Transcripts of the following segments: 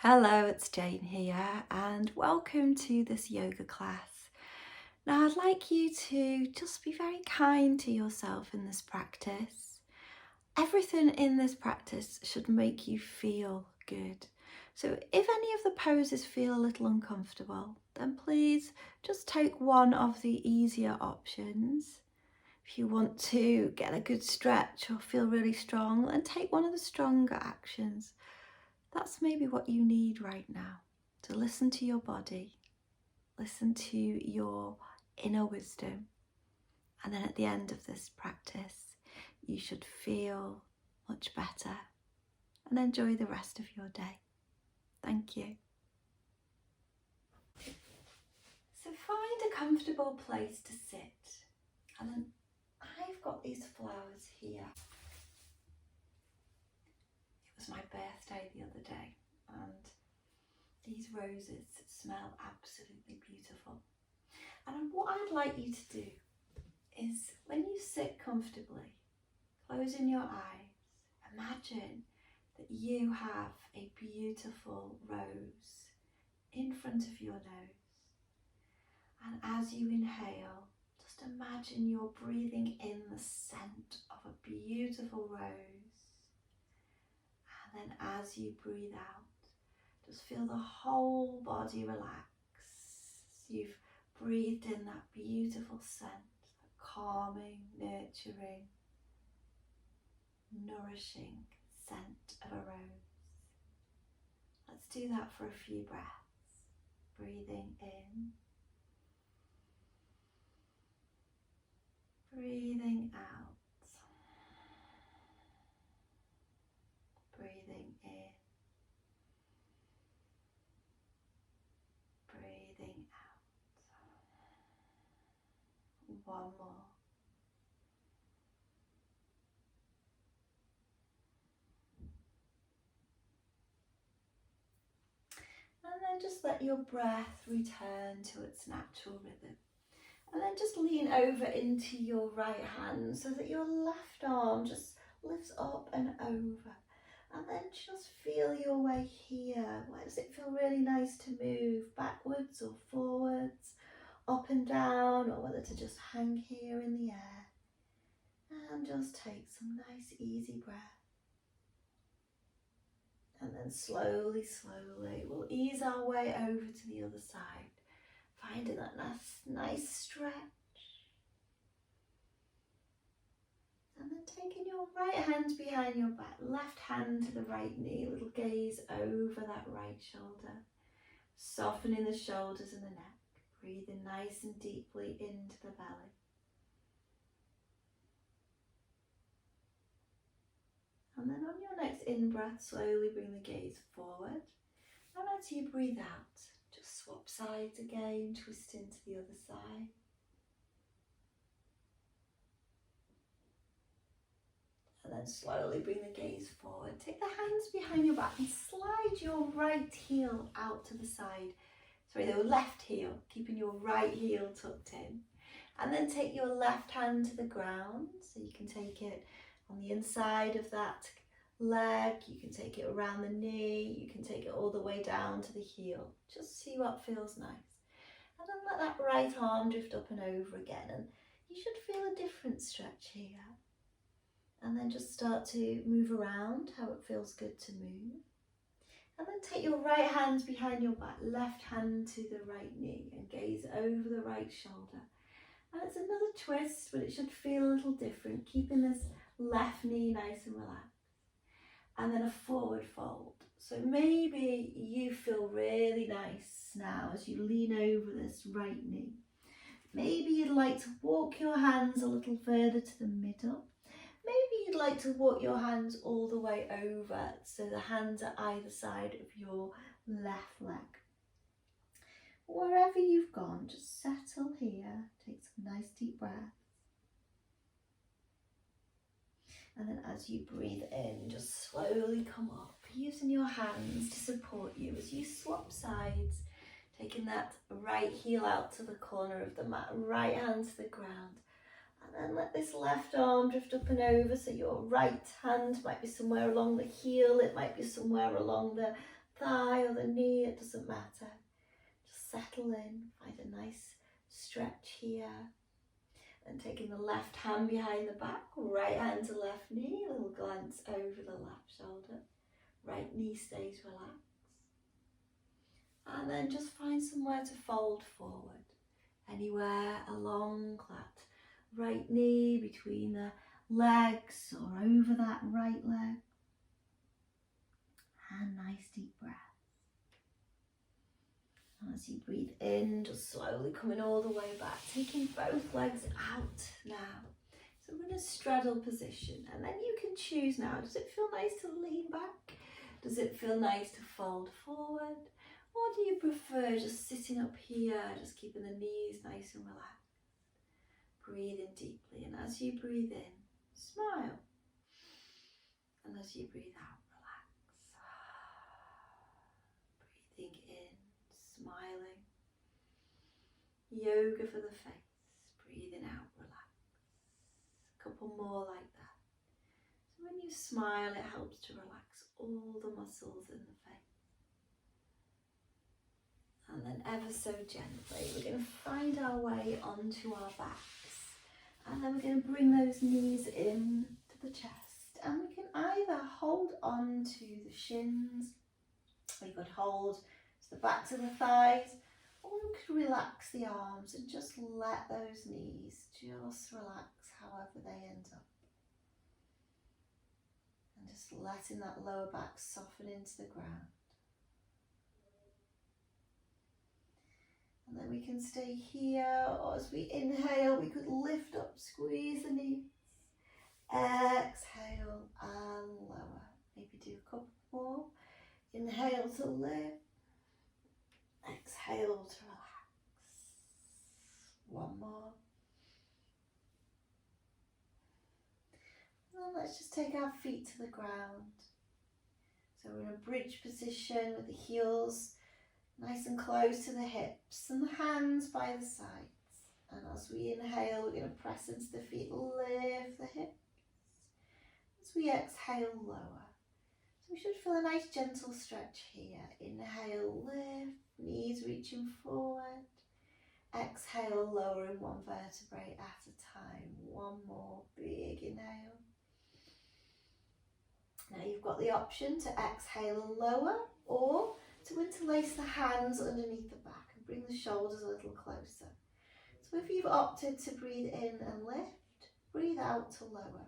Hello, it's Jane here and welcome to this yoga class. Now I'd like you to just be very kind to yourself in this practice. Everything in this practice should make you feel good. So if any of the poses feel a little uncomfortable, then please just take one of the easier options. If you want to get a good stretch or feel really strong, then take one of the stronger actions. That's maybe what you need right now, to listen to your body, listen to your inner wisdom. And then at the end of this practice, you should feel much better and enjoy the rest of your day. Thank you. So find a comfortable place to sit. And then I've got these flowers here. It was my birthday the other day and these roses smell absolutely beautiful. And what I'd like you to do is, when you sit comfortably, closing your eyes, imagine that you have a beautiful rose in front of your nose. And as you inhale, just imagine you're breathing in the scent of a beautiful rose. And then as you breathe out, just feel the whole body relax. You've breathed in that beautiful scent, that calming, nurturing, nourishing scent of a rose. Let's do that for a few breaths. Breathing in, breathing out, breathing in, breathing out. One more. And then just let your breath return to its natural rhythm. And then just lean over into your right hand so that your left arm just lifts up and over. And then just feel your way here. Where does it feel really nice to move? Backwards or forwards, up and down, or whether to just hang here in the air. And just take some nice easy breath. And then slowly, we'll ease our way over to the other side, finding that nice stretch. And then taking your right hand behind your back, left hand to the right knee, little gaze over that right shoulder, softening the shoulders and the neck, breathing nice and deeply into the belly. And then on your next in-breath, slowly bring the gaze forward. And as you breathe out, just swap sides again, twist into the other side. And then slowly bring the gaze forward. Take the hands behind your back and slide your right heel out to the side. Sorry, the left heel, keeping your right heel tucked in. And then take your left hand to the ground. So you can take it on the inside of that leg, you can take it around the knee, you can take it all the way down to the heel. Just see what feels nice. And then let that right arm drift up and over again, and you should feel a different stretch here. And then just start to move around how it feels good to move. And then take your right hand behind your back, left hand to the right knee, and gaze over the right shoulder. And it's another twist, but it should feel a little different, keeping this left knee nice and relaxed. And then a forward fold. So maybe you feel really nice now as you lean over this right knee. Maybe you'd like to walk your hands a little further to the middle. Maybe you'd like to walk your hands all the way over so the hands are either side of your left leg. Wherever you've gone, just settle here. Take some nice deep breaths. And then as you breathe in, just slowly come up, using your hands to support you as you swap sides, taking that right heel out to the corner of the mat, right hand to the ground. And then let this left arm drift up and over, so your right hand might be somewhere along the heel, it might be somewhere along the thigh or the knee, it doesn't matter. Just settle in, find a nice stretch here. And taking the left hand behind the back, right hand to left knee, a little glance over the left shoulder. Right knee stays relaxed. And then just find somewhere to fold forward. Anywhere along that right knee, between the legs or over that right leg. And nice deep breath. And as you breathe in, just slowly coming all the way back, taking both legs out now. So we're in a straddle position, and then you can choose now. Does it feel nice to lean back? Does it feel nice to fold forward? Or do you prefer just sitting up here, just keeping the knees nice and relaxed? Breathe in deeply, and as you breathe in, smile. And as you breathe out, relax. Breathing in, smiling. Yoga for the face. Breathing out, relax. A couple more like that. So when you smile, it helps to relax all the muscles in the face. And then ever so gently, we're going to find our way onto our backs. And then we're going to bring those knees in to the chest. And we can either hold on to the shins, or you could hold to the backs of the thighs, or we could relax the arms and just let those knees just relax however they end up. And just letting that lower back soften into the ground. And then we can stay here, or as we inhale, we could lift up, squeeze the knees. Exhale and lower. Maybe do a couple more. Inhale to lift. Exhale to relax. One more. And let's just take our feet to the ground. So we're in a bridge position with the heels nice and close to the hips and the hands by the sides. And as we inhale, we're going to press into the feet, lift the hips. As we exhale, lower. So we should feel a nice gentle stretch here. Inhale, lift, knees reaching forward. Exhale, lowering one vertebrae at a time. One more big inhale. Now you've got the option to exhale and lower, or to interlace the hands underneath the back and bring the shoulders a little closer. So if you've opted to breathe in and lift, breathe out to lower.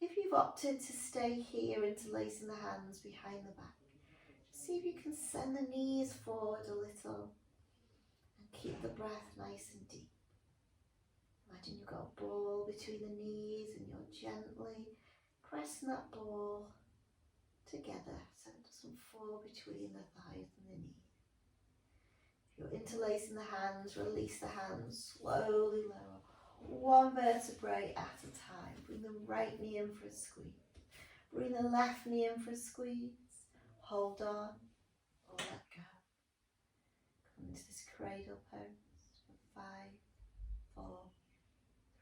If you've opted to stay here, interlacing the hands behind the back, just see if you can send the knees forward a little and keep the breath nice and deep. Imagine you've got a ball between the knees and you're gently pressing that ball together so it doesn't fall between the thighs and the knees. If you're interlacing the hands, release the hands, slowly lower, one vertebrae at a time. Bring the right knee in for a squeeze. Bring the left knee in for a squeeze. Hold on or let go. Come into this cradle pose for 5, 4,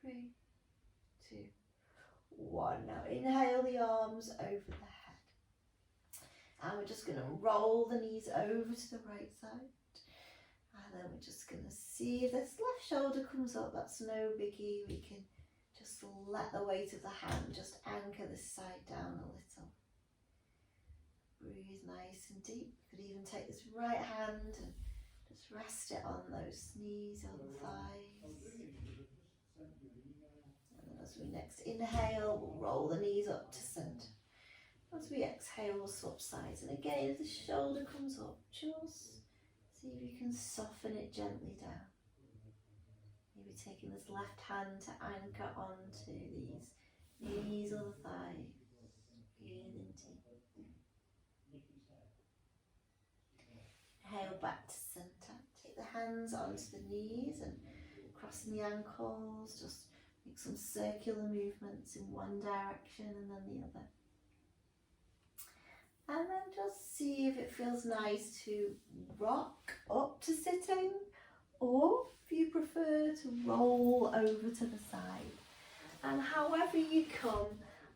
3, 2, 1. Now inhale the arms over the head. And we're just going to roll the knees over to the right side. And then we're just going to see if this left shoulder comes up. That's no biggie. We can just let the weight of the hand just anchor this side down a little. Breathe nice and deep. You could even take this right hand and just rest it on those knees or the thighs. And then as we next inhale, we'll roll the knees up to centre. As we exhale, we'll swap sides. And again, if the shoulder comes up, just see if you can soften it gently down. Maybe taking this left hand to anchor onto these knees or the thighs. Breathe in deep. Inhale back to centre. Take the hands onto the knees and crossing the ankles. Just make some circular movements in one direction and then the other. And then just see if it feels nice to rock up to sitting, or if you prefer to roll over to the side. And however you come,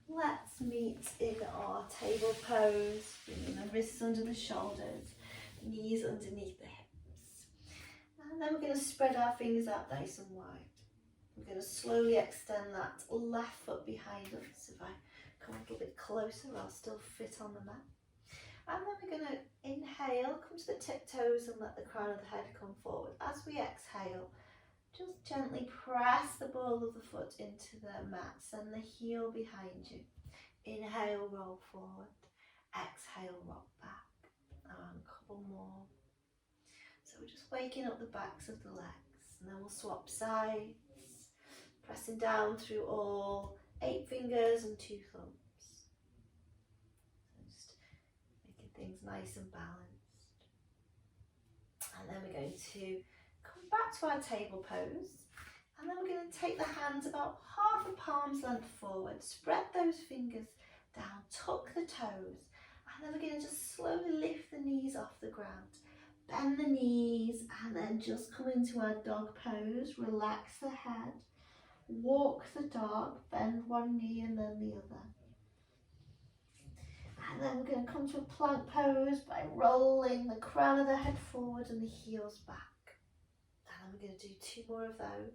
Let's meet in our table pose, bringing the wrists under the shoulders, knees underneath the hips. And then we're going to spread our fingers out nice and wide. We're going to slowly extend that left foot behind us. If I come a little bit closer, I'll still fit on the mat. And then we're going to inhale, come to the tiptoes and let the crown of the head come forward. As we exhale, just gently press the ball of the foot into the mat, send the heel behind you. Inhale, roll forward. Exhale, rock back. And a couple more. So we're just waking up the backs of the legs. And then we'll swap sides, pressing down through all 8 fingers and 2 thumbs. Things nice and balanced. And then we're going to come back to our table pose, and then we're going to take the hands about half a palm's length forward, spread those fingers down, tuck the toes, and then we're going to just slowly lift the knees off the ground, bend the knees, and then just come into our dog pose. Relax the head, walk the dog, bend one knee and then the other. And then we're going to come to a plank pose by rolling the crown of the head forward and the heels back. And then we're going to do 2 more of those.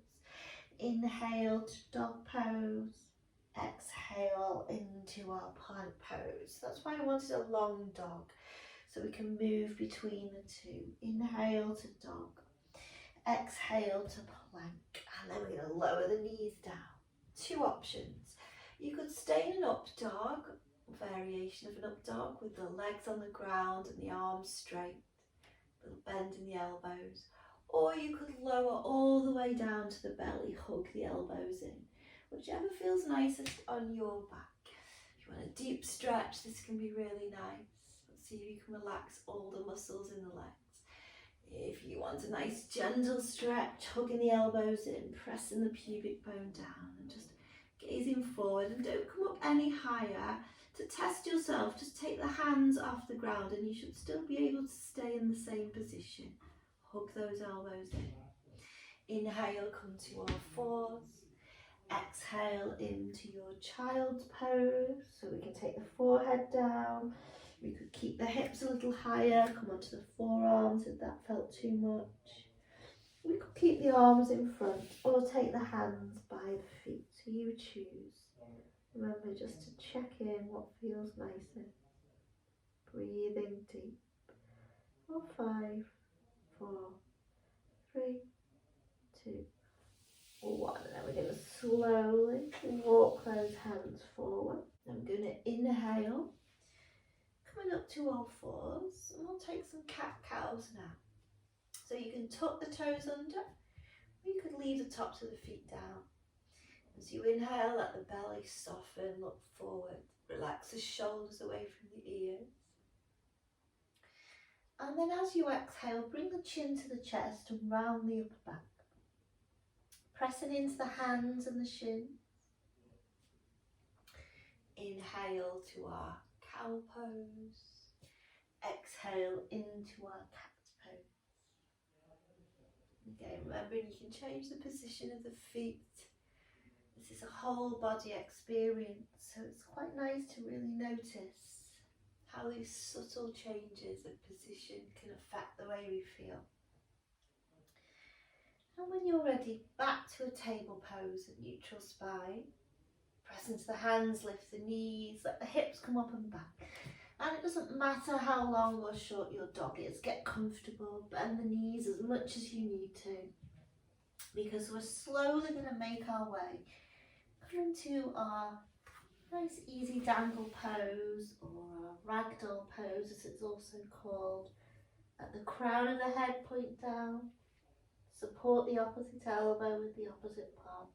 Inhale to dog pose. Exhale into our plank pose. That's why I wanted a long dog, so we can move between the 2. Inhale to dog. Exhale to plank. And then we're going to lower the knees down. 2 options. You could stay in an up dog, variation of an up dog, with the legs on the ground and the arms straight, a little bend in the elbows, or you could lower all the way down to the belly, hug the elbows in, whichever feels nicest on your back. If you want a deep stretch, this can be really nice. Let's see if you can relax all the muscles in the legs. If you want a nice gentle stretch, hugging the elbows in, pressing the pubic bone down and just gazing forward, and don't come up any higher. To test yourself, just take the hands off the ground and you should still be able to stay in the same position. Hug those elbows in. Inhale, come to all fours. Exhale into your child's pose. So we can take the forehead down. We could keep the hips a little higher, come onto the forearms if that felt too much. We could keep the arms in front or take the hands by the feet, so you choose. Remember just to check in what feels nicest. Breathing deep. 5, 4, 3, 2, 1. And then we're going to slowly walk those hands forward. I'm going to inhale, coming up to all fours, and we'll take some cat-cows now. So you can tuck the toes under, or you could leave the tops of the feet down. As you inhale, let the belly soften, look forward, relax the shoulders away from the ears. And then as you exhale, bring the chin to the chest and round the upper back. Pressing into the hands and the shins. Inhale to our cow pose. Exhale into our cat pose. Again, remembering you can change the position of the feet. This is a whole body experience, so it's quite nice to really notice how these subtle changes of position can affect the way we feel. And when you're ready, back to a table pose at neutral spine. Press into the hands, lift the knees, let the hips come up and back. And it doesn't matter how long or short your dog is, get comfortable, bend the knees as much as you need to, because we're slowly going to make our way into our nice easy dangle pose, or a ragdoll pose as it's also called. At the crown of the head, point down, support the opposite elbow with the opposite palm,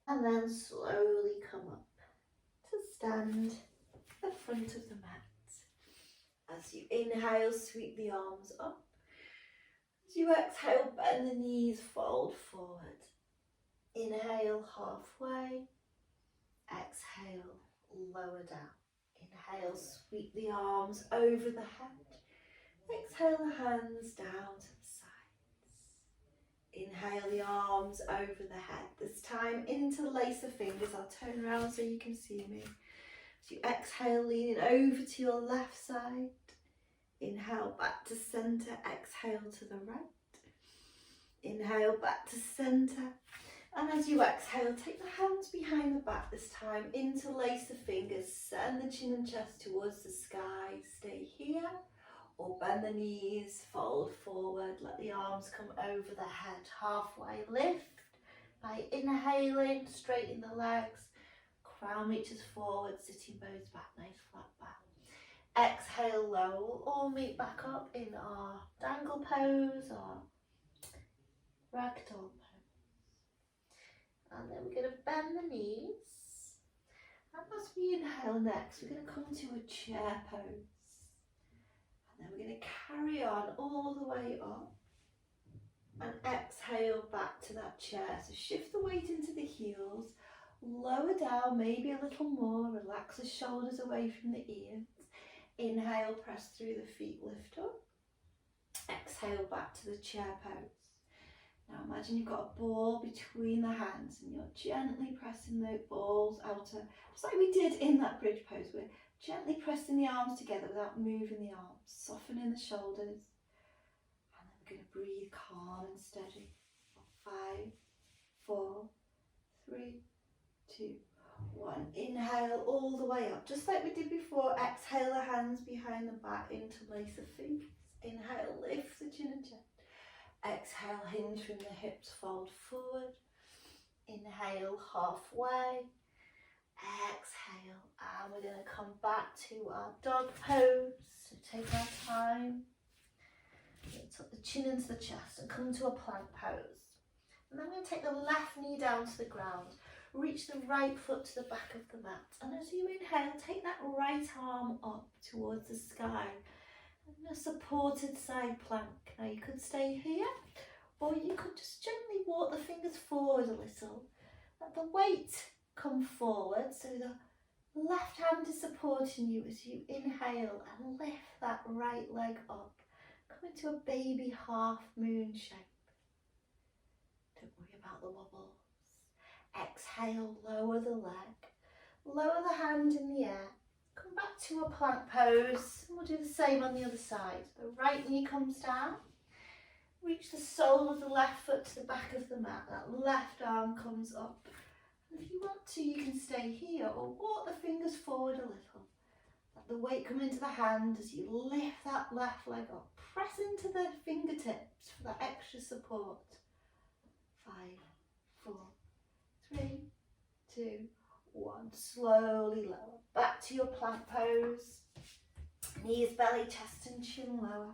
and then slowly come up to stand at the front of the mat. As you inhale, sweep the arms up. As you exhale, bend the knees, fold forward. Inhale, halfway. Exhale, lower down. Inhale, sweep the arms over the head. Exhale the hands down to the sides. Inhale the arms over the head. This time interlace the fingers. I'll turn around so you can see me. So you exhale, leaning over to your left side. Inhale back to centre, exhale to the right. Inhale back to centre. And as you exhale, take the hands behind the back this time. Interlace the fingers, send the chin and chest towards the sky. Stay here. Or bend the knees, fold forward, let the arms come over the head, halfway lift by inhaling, straighten the legs, crown reaches forward, sitting bones back, nice flat back. Exhale, lower, we'll all meet back up in our dangle pose or ragdoll pose. And then we're going to bend the knees. And as we inhale next, we're going to come to a chair pose. And then we're going to carry on all the way up and exhale back to that chair. So shift the weight into the heels, lower down maybe a little more, relax the shoulders away from the ears. Inhale, press through the feet, lift up. Exhale back to the chair pose. Now imagine you've got a ball between the hands and you're gently pressing the balls out, just like we did in that bridge pose. We're gently pressing the arms together without moving the arms, softening the shoulders. And then we're going to breathe calm and steady. 5, 4, 3, 2, 1. Inhale all the way up, just like we did before. Exhale the hands behind the back, interlace the fingers. Inhale, lift the chin and chest. Exhale, hinge from the hips, fold forward. Inhale, halfway. Exhale, and we're going to come back to our dog pose. So take our time. Tuck the chin into the chest and come to a plank pose. And then we're going to take the left knee down to the ground. Reach the right foot to the back of the mat. And as you inhale, take that right arm up towards the sky. And a supported side plank. Now you could stay here, or you could just gently walk the fingers forward a little. Let the weight come forward, so the left hand is supporting you as you inhale and lift that right leg up. Come into a baby half moon shape. Don't worry about the wobbles. Exhale, lower the leg, lower the hand in the air. Come back to a plank pose, and we'll do the same on the other side. The right knee comes down. Reach the sole of the left foot to the back of the mat. That left arm comes up. And if you want to, you can stay here or walk the fingers forward a little. Let the weight come into the hand as you lift that left leg up. Press into the fingertips for that extra support. 5, 4, 3, 2, 1. Slowly lower. Back to your plank pose. Knees, belly, chest and chin lower.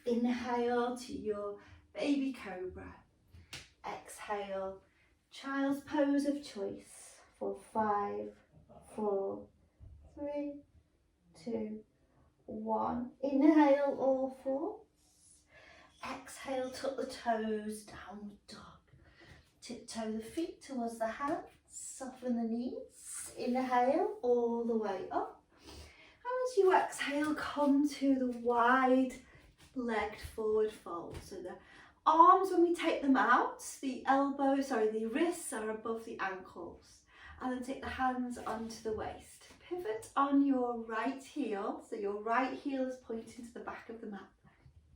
Inhale to your baby cobra. Exhale, child's pose of choice for 5, 4, 3, 2, 1. Inhale, all fours. Exhale, tuck the toes, downward dog. Tiptoe the feet towards the hands, soften the knees. Inhale, all the way up. And as you exhale, come to the wide legged forward fold. So the arms, when we take them out, the wrists are above the ankles. And then take the hands onto the waist. Pivot on your right heel, so your right heel is pointing to the back of the mat.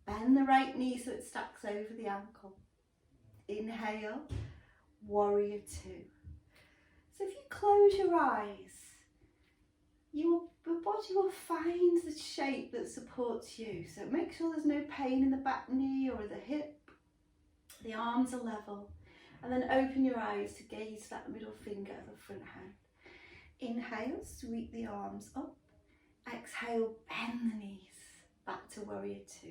Bend the right knee so it stacks over the ankle. Inhale, warrior 2. So if you close your eyes, your body will find the shape that supports you. So make sure there's no pain in the back knee or the hip. The arms are level. And then open your eyes to gaze that middle finger of the front hand. Inhale, sweep the arms up. Exhale, bend the knees. Back to warrior 2.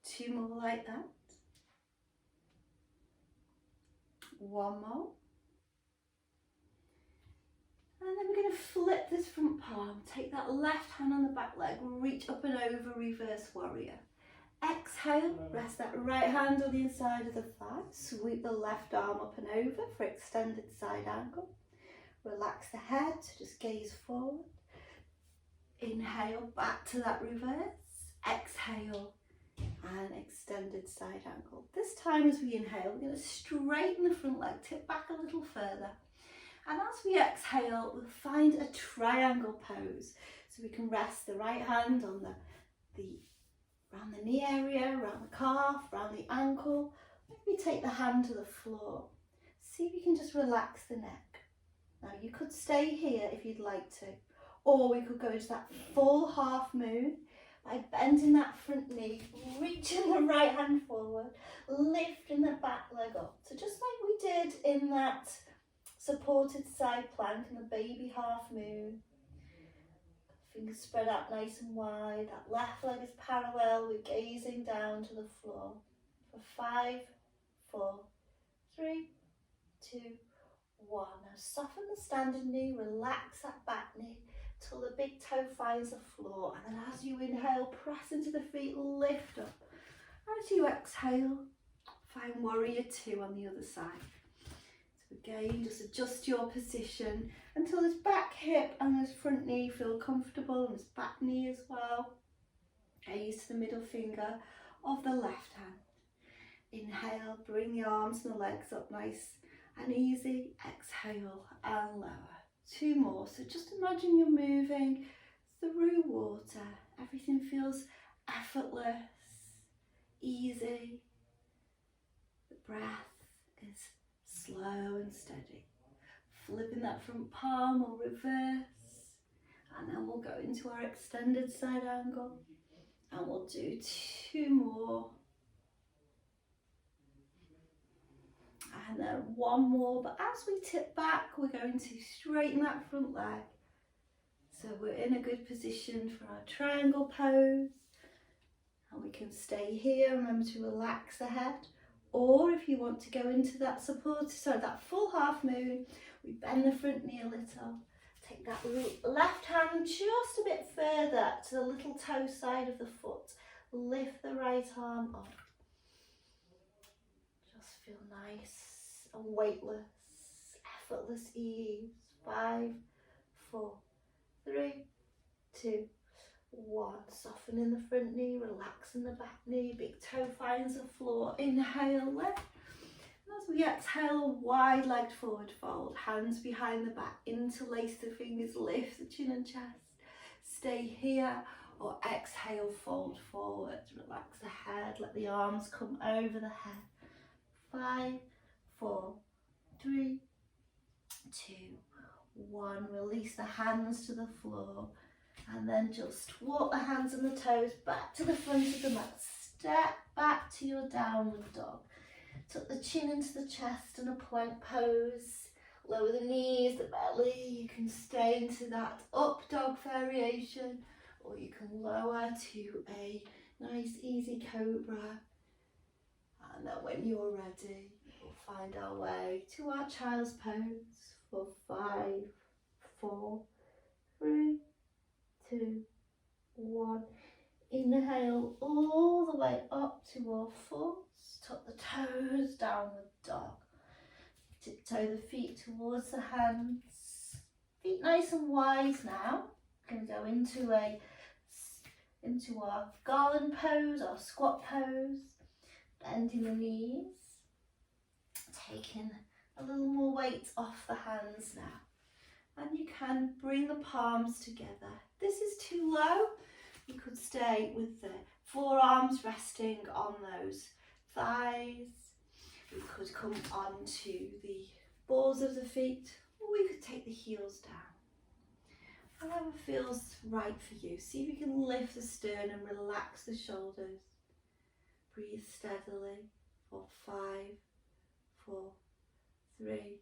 2 more like that. 1 more. And then we're going to flip this front palm. Take that left hand on the back leg, reach up and over, reverse warrior. Exhale, rest that right hand on the inside of the thigh. Sweep the left arm up and over for extended side angle. Relax the head, just gaze forward. Inhale, back to that reverse. Exhale, and extended side angle. This time as we inhale, we're going to straighten the front leg, tip back a little further. And as we exhale, we'll find a triangle pose. So we can rest the right hand on around the knee area, around the calf, around the ankle. Maybe take the hand to the floor. See if you can just relax the neck. Now you could stay here if you'd like to, or we could go into that full half moon by bending that front knee, reaching the right hand forward, lifting the back leg up. So just like we did in that supported side plank and the baby half moon. Fingers spread out nice and wide. That left leg is parallel. We're gazing down to the floor. For 5, 4, 3, 2, 1. Now soften the standing knee, relax that back knee till the big toe finds the floor. And then as you inhale, press into the feet, lift up. As you exhale, find warrior 2 on the other side. So again, just adjust your position until this back hip and this front knee feel comfortable, and this back knee as well. Gaze to the middle finger of the left hand. Inhale, bring the arms and the legs up nice and easy. Exhale and lower. 2 more. So just imagine you're moving through water. Everything feels effortless, easy. The breath is slow and steady. Flipping that front palm or reverse. And then we'll go into our extended side angle. And we'll do 2 more. And then 1 more, but as we tip back, we're going to straighten that front leg. So we're in a good position for our triangle pose. And we can stay here, remember to relax the head. Or if you want to go into that that full half moon, we bend the front knee a little. Take that left hand just a bit further to the little toe side of the foot. Lift the right arm up. Just feel nice and weightless, effortless ease. 5, 4, 3, 2, 1. Softening the front knee, relaxing the back knee. Big toe finds the floor. Inhale, lift. As we exhale, wide-legged forward fold. Hands behind the back. Interlace the fingers, lift the chin and chest. Stay here, or exhale, fold forward. Relax the head, let the arms come over the head. 5, 4, 3, 2, 1. Release the hands to the floor. And then just walk the hands and the toes back to the front of the mat. Step back to your downward dog. Tuck the chin into the chest in a plank pose. Lower the knees, the belly. You can stay into that up dog variation, or you can lower to a nice easy cobra. And then when you're ready, we'll find our way to our child's pose for 5, 4, 3, 2, 1. Inhale all the way up to all fours. Tuck the toes, downward dog. Tiptoe the feet towards the hands. Feet nice and wide now. We're going to go into our garland pose, our squat pose. Bending the knees. Taking a little more weight off the hands now. And you can bring the palms together. This is too low. You could stay with the forearms resting on those thighs. We could come onto the balls of the feet, or we could take the heels down. Whatever feels right for you. See if you can lift the sternum, relax the shoulders. Breathe steadily for 5, 4, 3,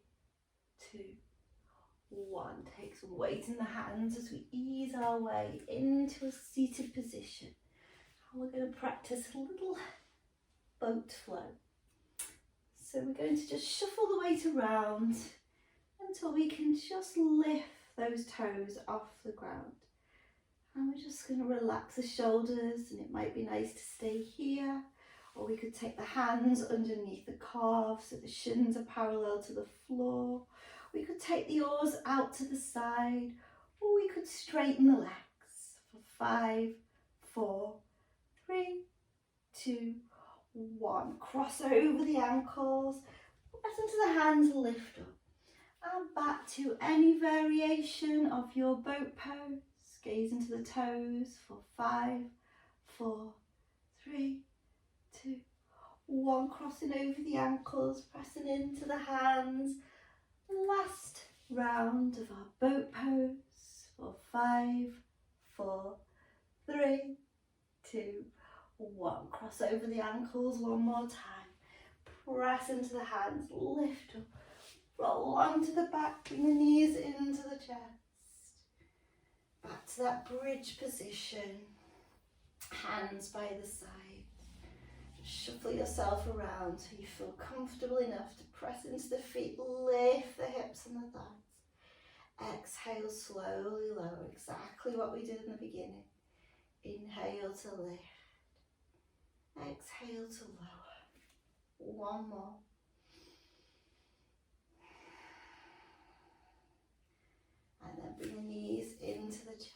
2, 1. Take some weight in the hands as we ease our way into a seated position. And we're going to practice a little boat flow. So we're going to just shuffle the weight around until we can just lift those toes off the ground. And we're just going to relax the shoulders, and it might be nice to stay here, or we could take the hands underneath the calves so the shins are parallel to the floor. We could take the oars out to the side, or we could straighten the legs for 5, 4, 3, 2, 1. Cross over the ankles, press into the hands, lift up. And back to any variation of your boat pose. Gaze into the toes for 5, 4, 3, 2, 1. Crossing over the ankles, pressing into the hands. Last round of our boat pose for 5, 4, 3, 2, 1. Cross over the ankles one more time. Press into the hands, lift up, roll onto the back, bring the knees into the chest. Back to that bridge position. Hands by the side. Shuffle yourself around so you feel comfortable enough to press into the feet, lift the hips and the thighs. Exhale, slowly lower, exactly what we did in the beginning. Inhale to lift. Exhale to lower. One more. And then bring the knees into the chest.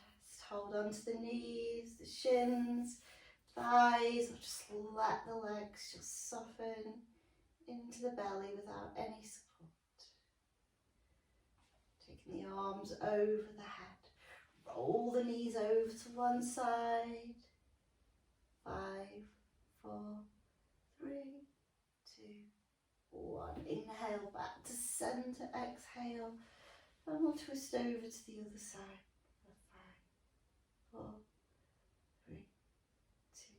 Hold on to the knees, the shins, thighs, or just let the legs just soften into the belly without any support. Taking the arms over the head. Roll the knees over to one side. 5, 4, 3, 2, 1. Inhale back to center. Exhale. And we'll twist over to the other side. 5, 4, 3, 2,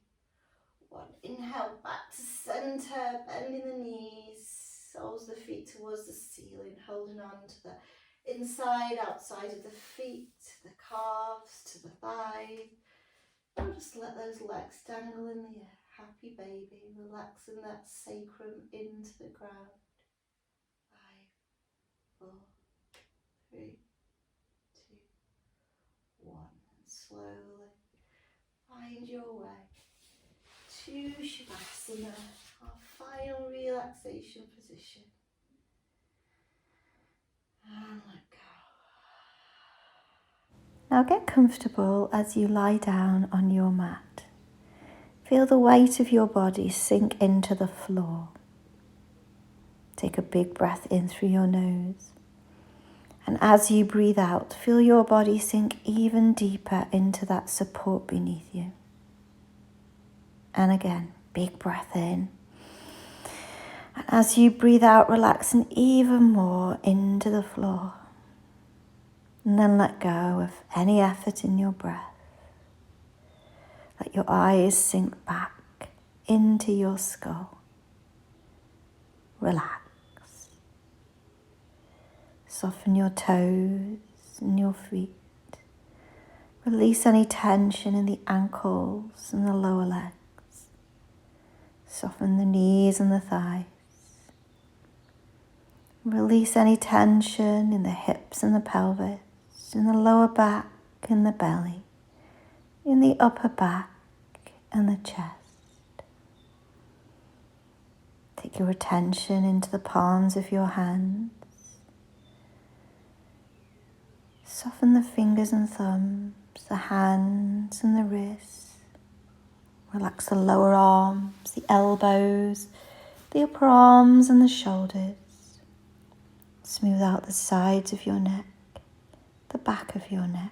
1. Inhale back to center. Bending the knees. Soles of the feet towards the ceiling. Holding on to the inside, outside of the feet, the calves, to the thighs. And just let those legs dangle in the air. Happy baby, relaxing that sacrum into the ground. 5, 4, 3, 2, 1. And slowly find your way to Shavasana, our final relaxation position. And let go. Now get comfortable as you lie down on your mat. Feel the weight of your body sink into the floor. Take a big breath in through your nose. And as you breathe out, feel your body sink even deeper into that support beneath you. And again, big breath in. And as you breathe out, relaxing even more into the floor. And then let go of any effort in your breath. Let your eyes sink back into your skull. Relax. Soften your toes and your feet. Release any tension in the ankles and the lower legs. Soften the knees and the thighs. Release any tension in the hips and the pelvis, in the lower back and the belly, in the upper back and the chest. Take your attention into the palms of your hands. Soften the fingers and thumbs, the hands and the wrists. Relax the lower arms, the elbows, the upper arms and the shoulders. Smooth out the sides of your neck, the back of your neck.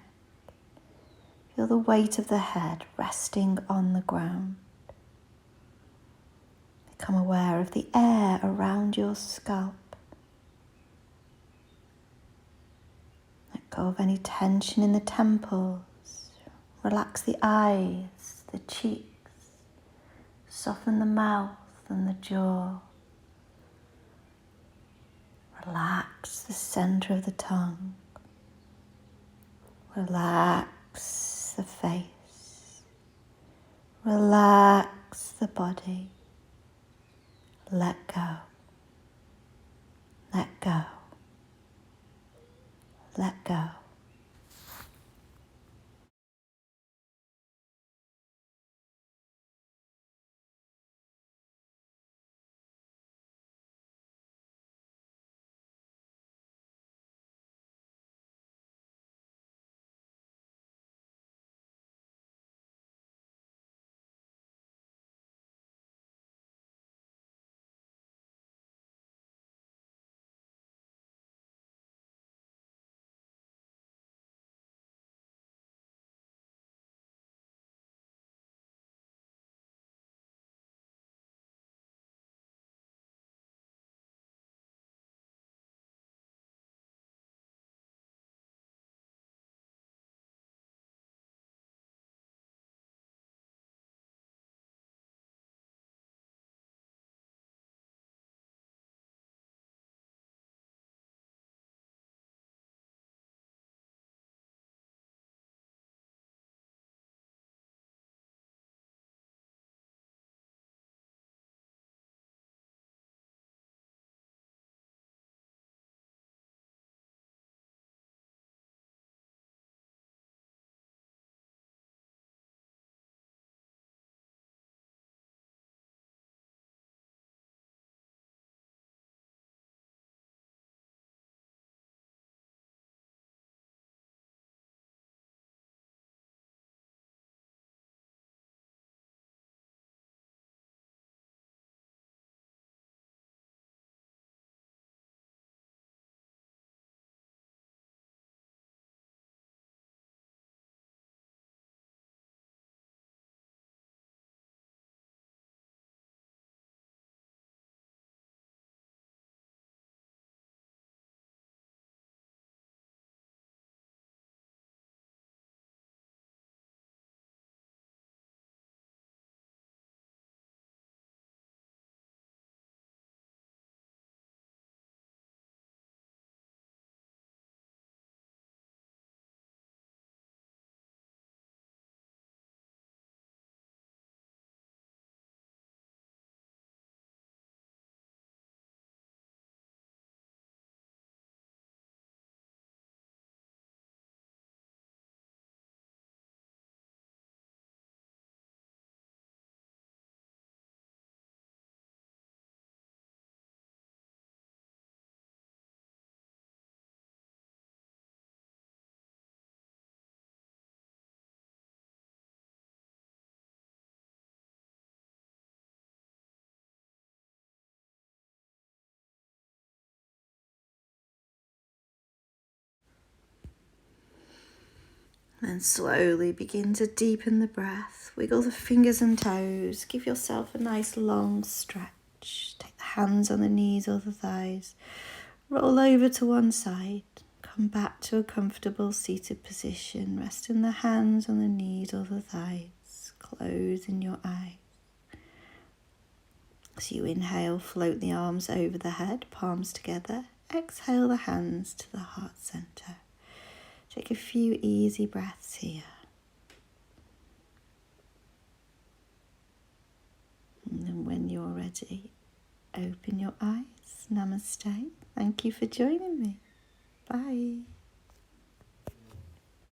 Feel the weight of the head resting on the ground. Become aware of the air around your scalp. Let go of any tension in the temples. Relax the eyes, the cheeks. Soften the mouth and the jaw. Relax the center of the tongue. Relax the face. Relax the body. Let go. Let go. Let go. And slowly begin to deepen the breath. Wiggle the fingers and toes. Give yourself a nice long stretch. Take the hands on the knees or the thighs. Roll over to one side. Come back to a comfortable seated position. Resting the hands on the knees or the thighs. Closing your eyes. As you inhale, float the arms over the head, palms together. Exhale the hands to the heart center. Take a few easy breaths here. And then when you're ready, open your eyes. Namaste. Thank you for joining me. Bye.